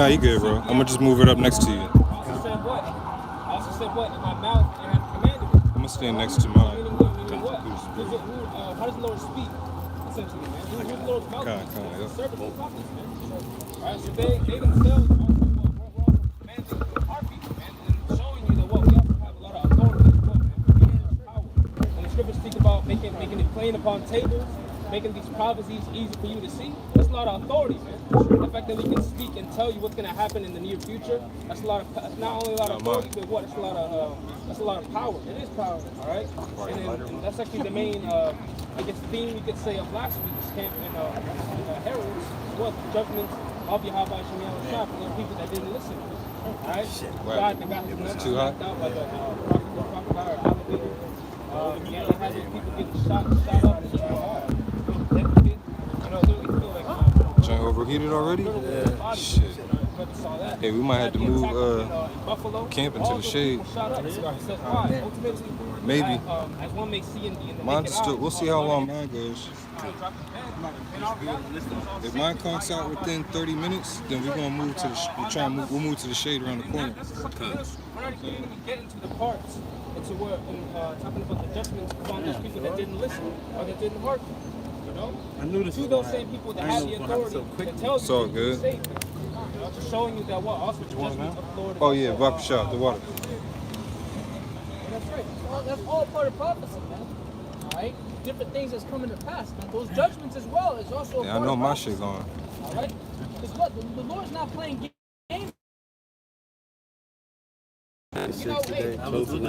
Nah, you good, bro. I'm gonna just move it up next to you. I also said what? In my mouth and have commanded it. I'm gonna stand next to mine. Meaning what? How does the Lord speak? Essentially, man. Who's the Lord's mouth? Yep. Servants and prophets, man. Alright, so they themselves also we're also commanding our people, man, and showing you that what we also have a lot of authority as well, man. We have power. When the scriptures speak about making it plain upon tables, making these prophecies easy for you to see, that's a lot of authority, man. The fact that we can speak and tell you what's going to happen in the near future, that's not only a lot of authority, but what? It's a lot of power. It is power, all right? And that's actually the main, theme you could say of last week's camp in Herald's, was judgments of Yahweh Shem Yahweh for those people that didn't listen. All right? It's too hot. Out by the crocodile or alligator. They had these people getting shot up and Joint overheated already? Yeah. Shit. Hey, we might have to move camp into the shade. Maybe. Mine still. We'll see how long mine goes. If mine conks out within 30 minutes, then we're gonna move to the. We'll move to the shade around the corner. We're not even getting to the parts into where talking about the judgments upon those people that didn't listen or that didn't hearken. You know, I knew this. To those same people that have the authority that tells you to be safe. Just showing you that what also the judgments of the Lord. Oh yeah, Baka Shah, the water. That's right. That's all part of prophecy, man. All right? Different things that's coming to pass, man. Those judgments as well is also a Yeah, part I know of my prophecy. shit going. All right? Because what? The Lord's not playing games. You know, hey, prophecy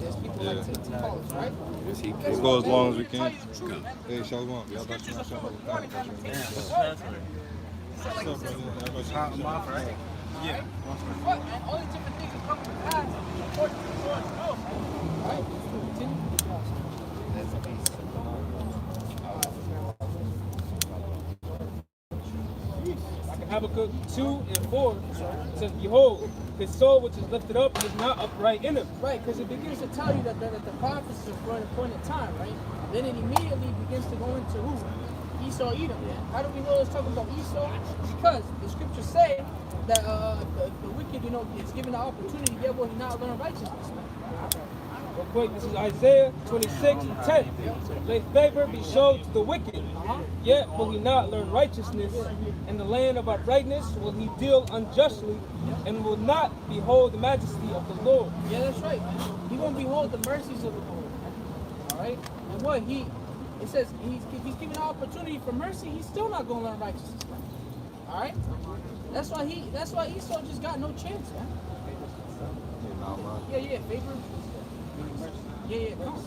as people like to call us, right? We'll go as long as we can. Hey, Shalom. Y'all about Scriptures are full of warning and things. Right? Yeah. What, man? All these different things are coming to pass according to the Lord's will. Right? Continue. Habakkuk 2:4 says, "Behold, his soul which is lifted up is not upright in him." Right, because it begins to tell you that the prophecy is for an appointed time, right? Then it immediately begins to go into who? Esau, Edom. How do we know it's talking about Esau? Because the scriptures say that the wicked, is given the opportunity, yet will he not learn righteousness. Real quick, this is Isaiah 26:10. Let favor be showed to the wicked, yet will he not learn righteousness. In the land of uprightness will he deal unjustly, and will not behold the majesty of the Lord. Yeah, that's right. He won't behold the mercies of the Lord. All right? And what it says, he's given an opportunity for mercy, he's still not going to learn righteousness. All right? That's why Esau just got no chance, man. Yeah, favor. Yeah, come on.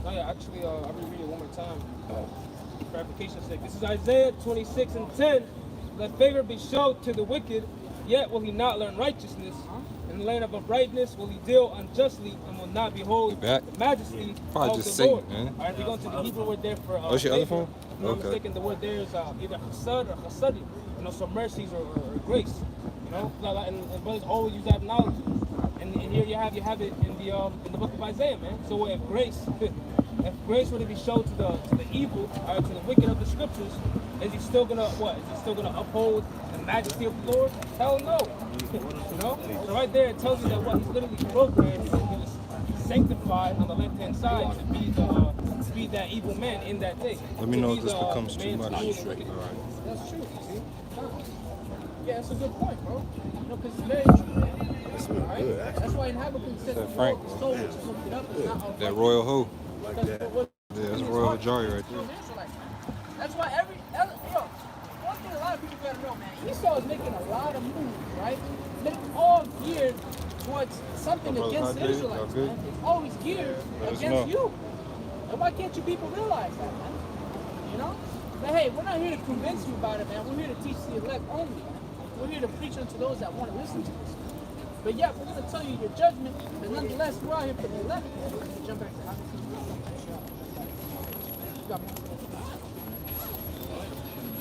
Oh yeah, actually, I'll reread it one more time. For clarification's sake. This is Isaiah 26:10. Let favor be showed to the wicked, yet will he not learn righteousness. In the land of uprightness will he deal unjustly, and will not behold the majesty of the Lord. Man. All right, we're going to the Hebrew word there for What's your other phone? If I'm not mistaken, the word there is either chesed or chesedi. So mercies or grace. And brothers always use that analogy. And here you have it in the book of Isaiah, man. So if grace were to be shown to the evil, to the wicked of the scriptures, is he still gonna what? Is he still gonna uphold the majesty of the Lord? Hell no. So right there it tells you that what he's literally programmed, he was sanctified on the left-hand side to be that evil man in that day. Let me know if this becomes too much. That's true, you see? Yeah, that's a good point, bro. Because it's very true. Right? That's why in Habakkuk it says the soul which is lifted up is not upright. That royal hoe. Like that. Yeah, that's royal Jari right there. That's why one thing a lot of people gotta know, man, Esau is making a lot of moves, right? They're all geared towards something against the Israelites, man. It's always geared against you. And why can't you people realize that, man? But hey, we're not here to convince you about it, man. We're here to teach the elect only, man. We're here to preach unto those that want to listen to us. But yeah, we're going to tell you your judgment, but nonetheless, we're out here for the elect. Jump back to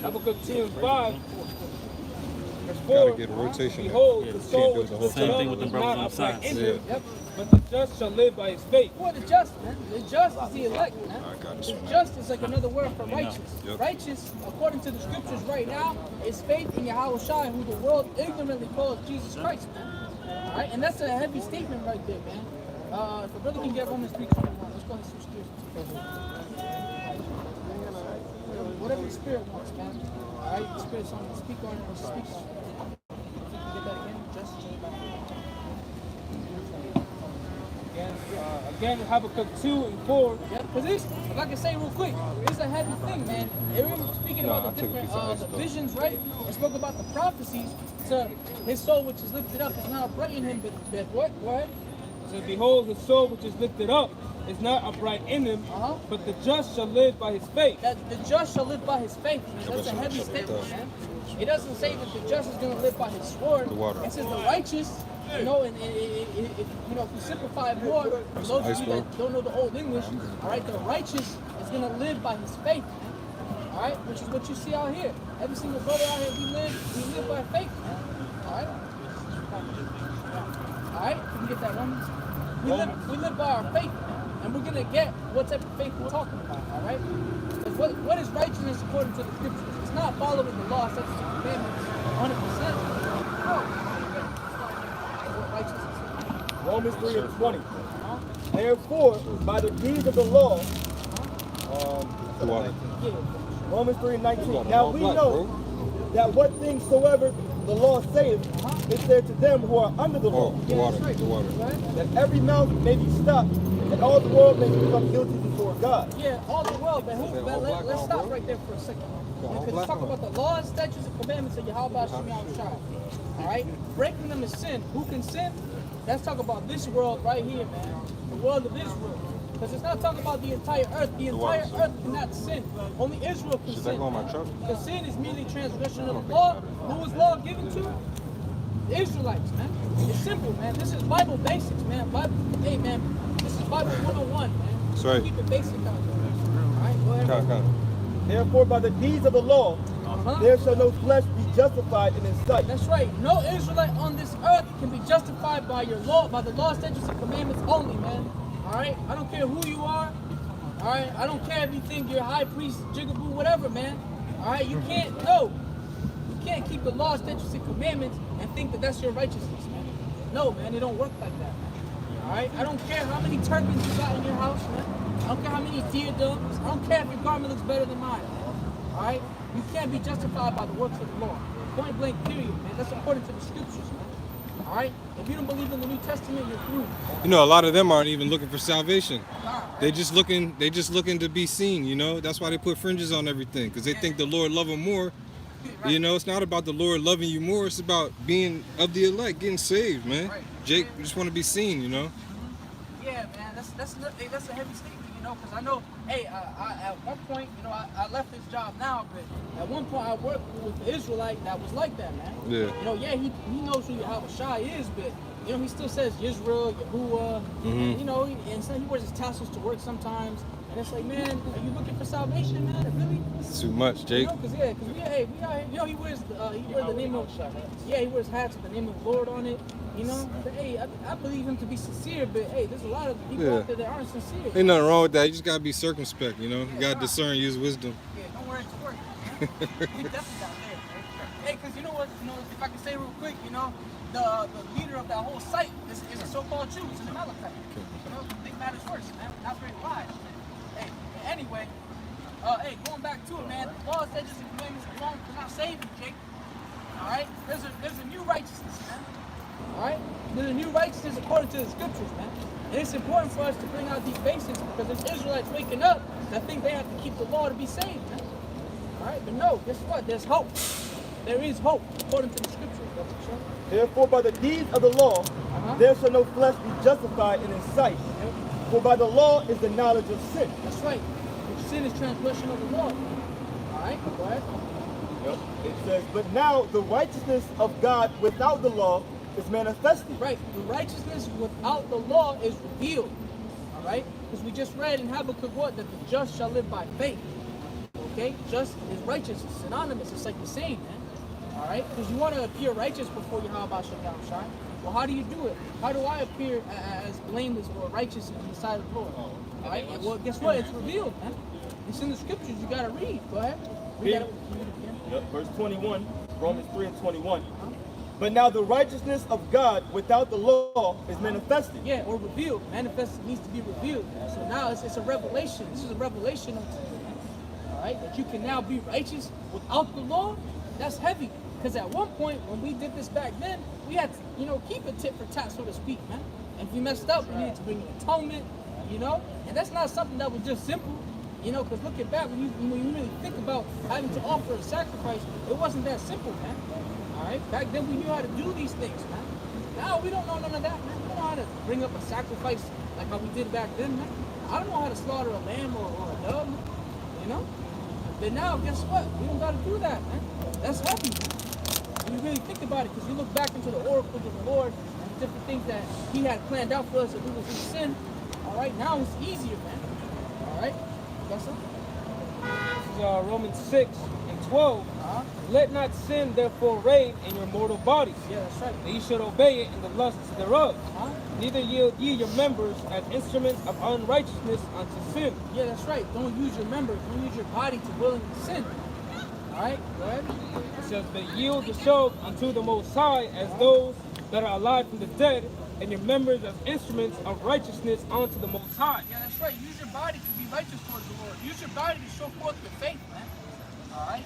Habakkuk 2:5, verse Therefore, get a rotation there. behold, Yeah, the can't soul do it which the is whole lifted time. up Same thing with is the brothers not on the upright sides. in him, Yep. but the just shall live by his faith. Who are the just, man? The just is the elect, man. I got The it. just is like another word for righteous. Yep. Righteous, according to the scriptures right now, is faith in Yahweh Shai, who the world ignorantly calls Jesus Christ, man. All right, and that's a heavy statement right there, man. If a brother can get Romans 3:21, let's go ahead and switch gears. Whatever the Spirit wants, man. All right, the Spirit's on the speak on it and speaks. If you can get that again, just. Again, Habakkuk 2:4. Yeah, because this, if I can say real quick, it's a heavy thing, man. Remember speaking Nah, about the I took a different piece of ice, the though. visions, right? It spoke about the prophecies to his soul which is lifted up is not upright in him, but what? What? So behold, his soul which is lifted up is not upright in him, Uh-huh. but the just shall live by his faith. That the just shall live by his faith, man. That's a heavy statement, man. It doesn't say that the just is going to live by his sword. The water. It says the righteous, you know, and if you know, if you simplify it more, for those of you that don't know the old English, all right, the righteous is going to live by his faith, man. All right, which is what you see out here. Every single brother out here, we live by faith, man. All right. All right, you can get that Romans. We live by our faith, man. And we're gonna get what type of faith we're talking about, all right? Because what is righteousness according to the scriptures? It's not following the law, statutes, and commandments 100%. No. What righteousness is. Romans 3:20. Therefore, by the deeds of the law, The water. Yeah. Romans You 3:19. got Now all we black, know bro. that what things soever the law saith is there to them who are under the law, Oh, the Yeah, water. that's right. The water. Right? that every mouth may be stopped, and all the world may become guilty before God. Yeah, all the world, but Say all let's black on, stop bro. right there for a second. all Because black it's talking on. about the laws, statutes, and commandments of Yahweh Shem Shai. All right? Breaking them is sin. Who can sin? Let's talk about this world right here, man. The world of Israel. Because it's not talking about the entire earth. The entire water, earth cannot sin. Only Israel can Should sin. that go on my truck? Because sin is merely transgression of the law. Who was law given to? The Israelites, man. It's simple, man. This is Bible basics, man. Hey, man. This is Bible 101, man. That's right. Keep it basic out there. All right, go ahead. Kind. Therefore, by the deeds of the law, Uh-huh. there shall no flesh be justified in his sight. That's right. No Israelite on this earth can be justified by your law, by the law, statutes, and commandments only, man. All right? I don't care who you are. All right? I don't care if you think you're high priest, jigaboo, whatever, man. All right? You can't, no. You can't keep the law, statutes, and commandments and think that that's your righteousness, man. No, man. It don't work like that, man. All right? I don't care how many turbans you got in your house, man. I don't care how many diadems. I don't care if your garment looks better than mine, man. All right? You can't be justified by the works of the law. Point blank, period, man. That's according to the scriptures, man. All right? If you don't believe in the New Testament, you're through. You know, a lot of them aren't even looking for salvation. Nah. They just looking to be seen, you know. That's why they put fringes on everything, because they think the Lord love them more. Right. You know, it's not about the Lord loving you more. It's about being of the elect, getting saved, man. Right. Jake, we just want to be seen, you know. Yeah, man, that's a heavy statement, you know, because I know, hey, I at one point, you know, I left this job now, but at one point I worked with the Israelite that was like that, man. Yeah. You know, yeah, he knows who Yahweh Shai is, but you know, he still says Yisrael, Yahuwah, and, you know, and so he wears his tassels to work sometimes, and it's like, man, are you looking for salvation, man? Really? It's too much, Jake. You know, because we out here, you know, he wears the name of, he wears hats with the name of the Lord on it, you know. But hey, I believe him to be sincere, but hey, there's a lot of people out there that aren't sincere. Ain't nothing wrong with that. You just gotta be circumspect, you know. You gotta discern, use wisdom. Yeah, don't worry, it's working. We definitely got there. Hey, because you know what, if I can say real quick, you know, the leader of that whole site is a so-called Jew, it's an Amalekite. You know, think matters worse, man. Not very wise. Hey, anyway, hey, going back to it, man, the law, statutes, and commandments alone cannot save you, Jake. All right? There's a new righteousness, man. All right? There's a new righteousness according to the scriptures, man. And it's important for us to bring out these basics because there's Israelites waking up that think they have to keep the law to be saved, man. All right? But no, guess what? There's hope. There is hope according to the scriptures. Therefore, by the deeds of the law, there shall no flesh be justified in his sight. For by the law is the knowledge of sin. That's right. Which sin is transgression of the law. All right? Go ahead. It says, but now the righteousness of God without the law is manifested. Right. The righteousness without the law is revealed. All right? Because we just read in Habakkuk what? That the just shall live by faith. Okay? Just is righteous. It's synonymous. It's like the same, man. All All right, because you want to appear righteous before Yahweh Shem Shai. Well, how do you do it? How do I appear as blameless or righteous in the sight of the Lord? All right. And well, guess what? It's revealed, man. It's in the scriptures. You gotta read. Go ahead. Read that. Yep, verse 21, Romans 3 and 21. But now the righteousness of God without the law is manifested. Yeah, or revealed. Manifested needs to be revealed. So now it's a revelation. This is a revelation unto you. All right, that you can now be righteous without the law. That's heavy. Because at one point when we did this back then, we had to, keep it tit for tat, so to speak, man. And if we messed up, we needed to bring an atonement, And that's not something that was just simple, because looking back, when you really think about having to offer a sacrifice, it wasn't that simple, man. All right, back then we knew how to do these things, man. Now we don't know none of that, man. We don't know how to bring up a sacrifice like how we did back then, man. I don't know how to slaughter a lamb or a dove, But now, guess what? We don't got to do that, man. That's heavy, man. When you really think about it, because you look back into the oracles of the Lord and different things that He had planned out for us if we was in sin. All right, now it's easier, man. All right, you got something? This is Romans 6 and 12. Let not sin therefore reign in your mortal bodies. Yeah, that's right. That ye should obey it in the lusts thereof. Neither yield ye your members as instruments of unrighteousness unto sin. Yeah, that's right. Don't use your members. Don't use your body to willingly sin. All right, go ahead. It says, but yield yourselves unto the Most High as those that are alive from the dead, and your members as instruments of righteousness unto the Most High. Yeah, that's right. Use your body to be righteous towards the Lord. Use your body to show forth your faith, man. All right?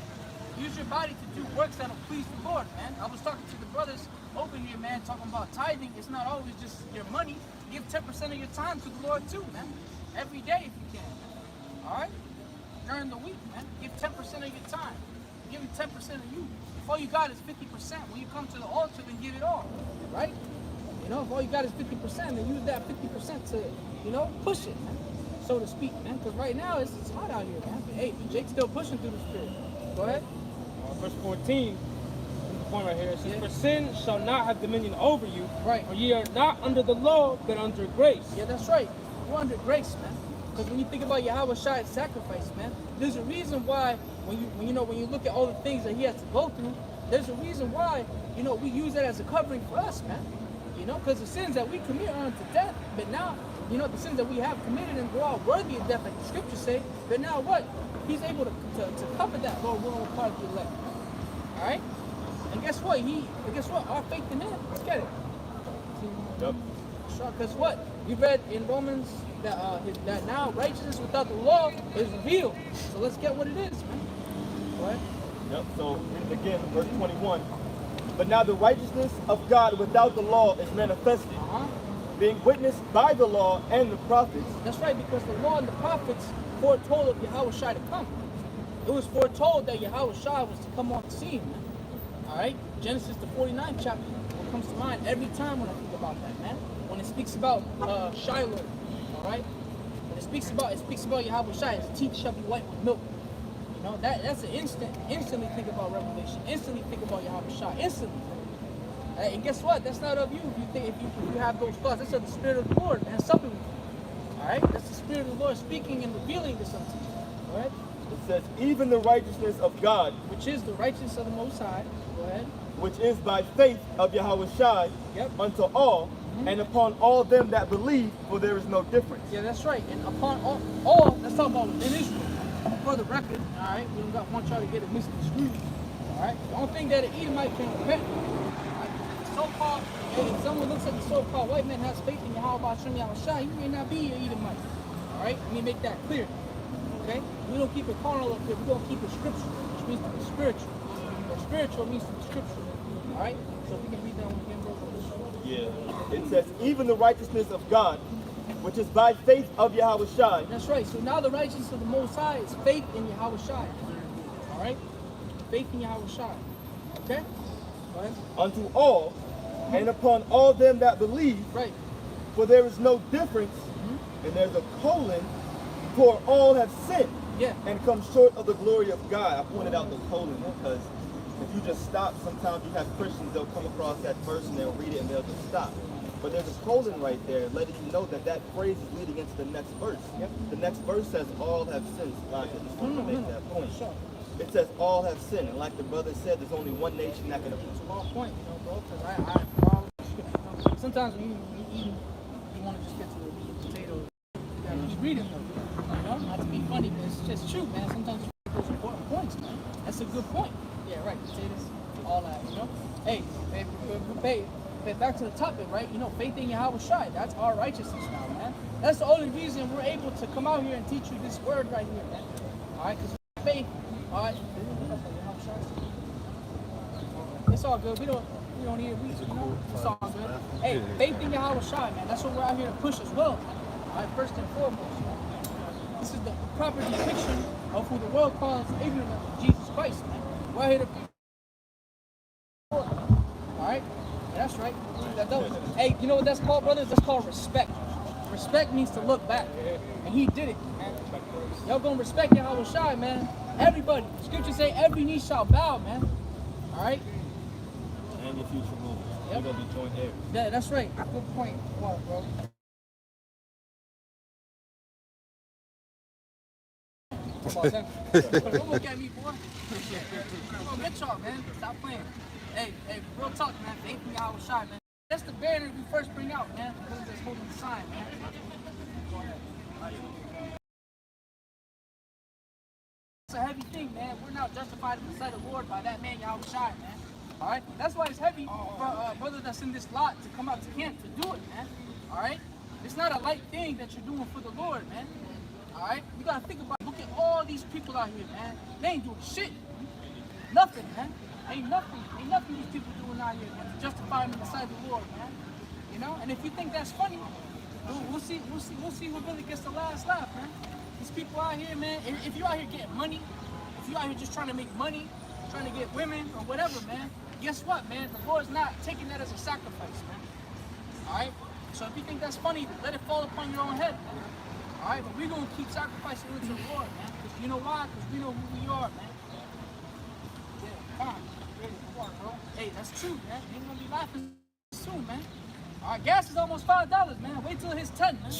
Use your body to do works that will please the Lord, man. I was talking to the brothers over here, man, talking about tithing. It's not always just your money. Give 10% of your time to the Lord too, man. Every day if you can. All right? During the week, man. Give 10% of your time. Give it 10% of you. If all you got is 50%, when you come to the altar, then give it all. Right? If all you got is 50%, then use that 50% to, push it, man. So to speak, man. Because right now it's hot out here, man. But hey, Jake's still pushing through the spirit. Go ahead. Verse 14, the point right here, it says, for sin shall not have dominion over you, right? For ye are not under the law, but under grace. Yeah, that's right. We're under grace, man. Because when you think about Yahweh Shai's sacrifice, man, there's a reason why when you look at all the things that he has to go through, there's a reason why, we use that as a covering for us, man. Because the sins that we commit are unto death. But now, the sins that we have committed and go out worthy of death, like the scriptures say. But now what? He's able to cover that, Lord, we're on part of the elect. All right? And guess what? Our faith in him. Let's get it. Yep. Sure, because what? We read in Romans that now righteousness without the law is revealed. So let's get what it is, man. Go ahead. Yep, so again, verse 21. But now the righteousness of God without the law is manifested, being witnessed by the law and the prophets. That's right, because the law and the prophets foretold of Yahweh Shai to come. It was foretold that Yahweh Shai was to come on the scene, man. All right? Genesis, the 49th chapter, what comes to mind every time when I think about that, man. When it speaks about Shiloh, all right? When it speaks about Yahweh Shai, his teeth shall be white with milk. That's an instantly think about Revelation. Instantly think about Yahweh Shai. Instantly. And guess what? That's not of you if you have those thoughts. That's of the Spirit of the Lord, man. Supping with you. Alright? That's the Spirit of the Lord speaking and revealing this unto you. Alright? It says, even the righteousness of God, which is the righteousness of the Most High. Go ahead. Which is by faith of Yahweh Shai, unto all, and upon all them that believe, for there is no difference. Yeah, that's right. And upon all that's talking about within Israel. For the record, all right, we don't want y'all to get it misconstrued. All right, the only thing that an Edomite can repent. So-called, if someone looks at the so-called white man has faith in Yahweh Shem Yahushua, you may not be an Edomite. All right, let me make that clear. Okay, we don't keep it carnal up here. We don't keep it scriptural, which means to be spiritual. Or spiritual means to be scriptural. All right, so if we can read that one again, bro. Yeah, it says, even the righteousness of God, which is by faith of Yahweh Shai. That's right. So now the righteousness of the Most High is faith in Yahweh Shai. All right? Faith in Yahweh Shai. Okay? Go ahead. Unto all, and upon all them that believe. Right. For there is no difference, and there's a colon, for all have sinned. Yeah. And come short of the glory of God. I pointed out the colon because if you just stop, sometimes you have Christians, they'll come across that verse and they'll read it and they'll just stop. But there's a colon right there letting you know that that phrase is leading into the next verse. Yep. The next verse says all have sinned. I just want to make that point. Sure. It says all have sinned, and like the brother said, there's only one nation that can. It's a long point, you know, bro. Because sometimes when you eat, you want to just get to the meat and potatoes. You gotta keep reading them. You know, not to be funny, but it's just true, man. Sometimes you make those important points, man. That's a good point. Yeah, right. Potatoes, all that, you know. Hey, back to the topic, right? You know, faith in Yahweh Shai, that's our righteousness now, man. That's the only reason we're able to come out here and teach you this word right here, man. All right, because faith, all right. It's all good. We don't need it. You know, it's all good. Hey, faith in Yahweh Shai, man. That's what we're out here to push as well, man. All right, first and foremost, man. This is the proper depiction of who the world calls ignorant of Jesus Christ, man. We're out here to be. Alright? Yeah, that's right. Hey, you know what that's called, brothers? That's called respect. Respect means to look back. And he did it, man. Y'all gonna respect Yahweh Shai, man. Everybody. Scripture say every knee shall bow, man. Alright? And your future moves. You're gonna be joint heirs. Yeah, that's right. Good point. Come on, bro. Come on, don't look at me, boy. Come on, get y'all, man. Stop playing. Hey, real talk, man. Faith in Yahweh Shai, man. That's the banner we first bring out, man. Because it's holding the sign, man. It's a heavy thing, man. We're now justified in the sight of the Lord by that man, Yahweh Shai, man. Alright? That's why it's heavy for brother that's in this lot to come out to camp to do it, man. Alright? It's not a light thing that you're doing for the Lord, man. Alright? You gotta think about it. Look at all these people out here, man. They ain't doing shit. Nothing, man. Ain't nothing these people doing out here, man, to justify them in the sight of the Lord, man. You know? And if you think that's funny, we'll see who really gets the last laugh, man. These people out here, man, if you're out here getting money, if you're out here just trying to make money, trying to get women or whatever, man, guess what, man? The Lord's not taking that as a sacrifice, man. Alright? So if you think that's funny, let it fall upon your own head, man. Alright? But we're gonna keep sacrificing it to the Lord, man. Because you know why? Because we know who we are, man. Yeah, come on. Come on, bro. Hey, that's true, man. You ain't gonna be laughing soon, man. Alright, gas is almost $5, man. Wait till it hits 10, man.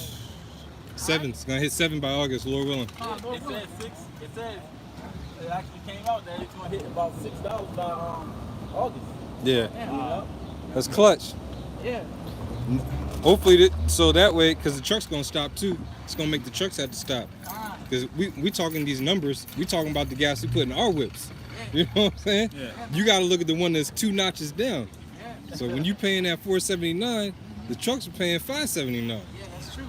7. It's gonna hit 7 by August, Lord willing. It says 6. It says it actually came out that it's gonna hit about $6 by August. Yeah. Yeah. That's clutch. Yeah. Hopefully, so that way, because the truck's gonna stop too. It's gonna make the trucks have to stop. Because we talking these numbers. We talking about the gas we put in our whips. You know what I'm saying? Yeah. You got to look at the one that's 2 notches down. Yeah. So when you paying that $479, the trucks are paying $579. Yeah, that's true.